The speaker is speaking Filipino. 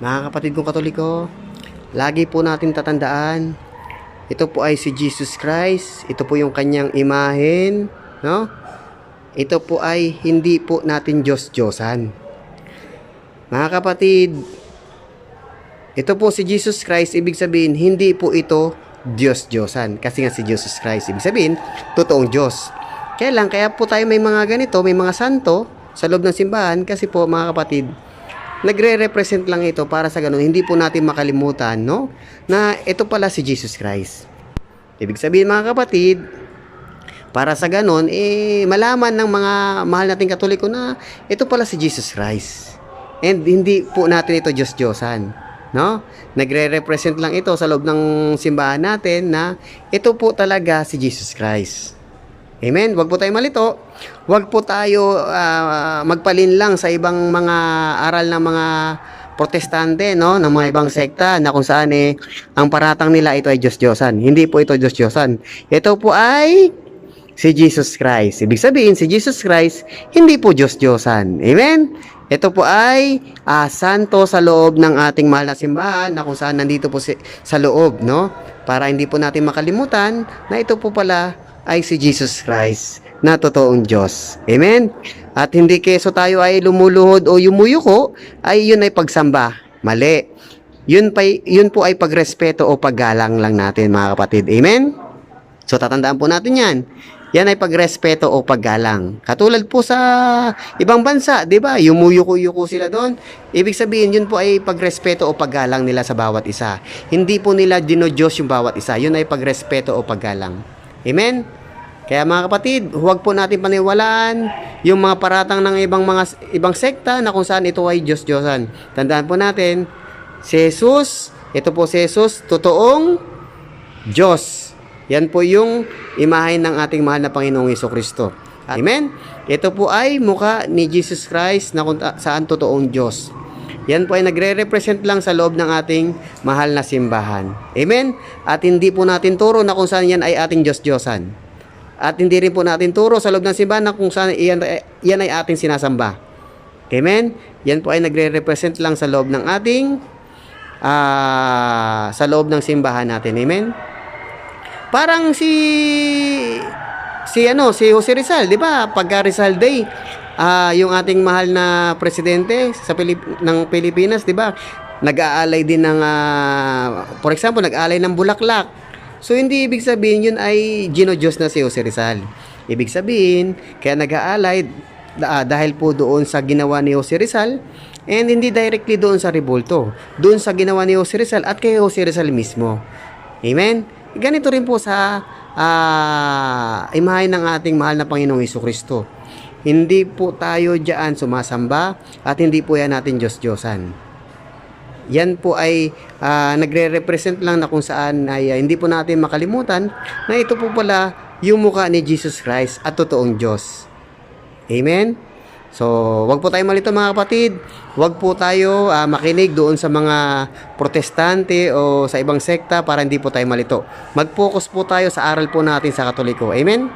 Mga kapatid kong Katoliko, lagi po natin tatandaan, ito po ay si Jesus Christ, ito po yung kanyang imahen, no? Ito po ay hindi po natin Diyos-Diyosan. Mga kapatid, ito po si Jesus Christ, ibig sabihin, hindi po ito Diyos-Diyosan. Kasi nga si Jesus Christ, ibig sabihin, totoong Diyos. Kaya po tayo may mga ganito, may mga santo sa loob ng simbahan kasi po mga kapatid, nagre-represent lang ito para sa ganun, hindi po natin makalimutan, no? Na ito pala si Jesus Christ. Ibig sabihin mga kapatid, para sa ganun, malaman ng mga mahal nating Katoliko na ito pala si Jesus Christ. And hindi po natin ito Diyos-Diyosan, no? Nagre-represent lang ito sa loob ng simbahan natin na ito po talaga si Jesus Christ. Amen? Huwag po tayo malito. Huwag po tayo magpalin lang sa ibang mga aral ng mga protestante, no? Ng mga ibang sekta na kung saan ang paratang nila ito ay Diyos-Diyosan. Hindi po ito Diyos-Diyosan. Ito po ay si Jesus Christ. Ibig sabihin, si Jesus Christ, hindi po Diyos-Diyosan. Amen? Ito po ay santo sa loob ng ating mahal na simbahan na kung saan nandito po sa loob, no? Para hindi po natin makalimutan na ito po pala ay si Jesus Christ na totoong Diyos. Amen? At hindi keso tayo ay lumuluhod o yumuyuko, ay yun ay pagsamba. Mali. Yun po ay pagrespeto o paggalang lang natin mga kapatid. Amen? So tatandaan po natin yan. Yan ay pagrespeto o paggalang. Katulad po sa ibang bansa, di ba? Yumuyuko-yuko sila doon. Ibig sabihin, yun po ay pagrespeto o paggalang nila sa bawat isa. Hindi po nila dinodiyos yung bawat isa. Yun ay pagrespeto o paggalang. Amen? Kaya mga kapatid, huwag po natin paniwalaan yung mga paratang ng ibang sekta na kung saan ito ay Diyos-Diyosan. Tandaan po natin, si Jesus, ito po si Jesus, totoong Diyos. Yan po yung imahen ng ating mahal na Panginoong Jesucristo. Amen? Ito po ay mukha ni Jesus Christ na kung saan totoong Diyos. Yan po ay nagre-represent lang sa loob ng ating mahal na simbahan. Amen? At hindi po natin turo na kung saan yan ay ating Diyos-Diyosan. At hindi rin po natin turo sa loob ng simbahan na kung saan yan ay ating sinasamba. Amen? Yan po ay nagre-represent lang sa loob ng ating sa loob ng simbahan natin. Amen? Parang si Jose Rizal, 'di ba? Pagka Rizal Day, yung ating mahal na presidente ng Pilipinas, 'di ba? Nag-aalay din ng for example, nag-aalay ng bulaklak. So hindi ibig sabihin yun ay ginodiyos na si Jose Rizal. Ibig sabihin, kaya nag-aalay dahil po doon sa ginawa ni Jose Rizal and hindi directly doon sa rebulto. Doon sa ginawa ni Jose Rizal at kay Jose Rizal mismo. Amen? Ganito rin po sa imahe ng ating mahal na Panginoong Jesucristo. Hindi po tayo diyan sumasamba at hindi po yan natin Diyos-Diyosan. Yan po ay nagre-represent lang na kung saan ay hindi po natin makalimutan na ito po pala yung mukha ni Jesus Christ at totoong Diyos. Amen? So, wag po tayo malito mga kapatid. Wag po tayo makinig doon sa mga protestante o sa ibang sekta para hindi po tayo malito. Mag-focus po tayo sa aral po natin sa Katoliko. Amen?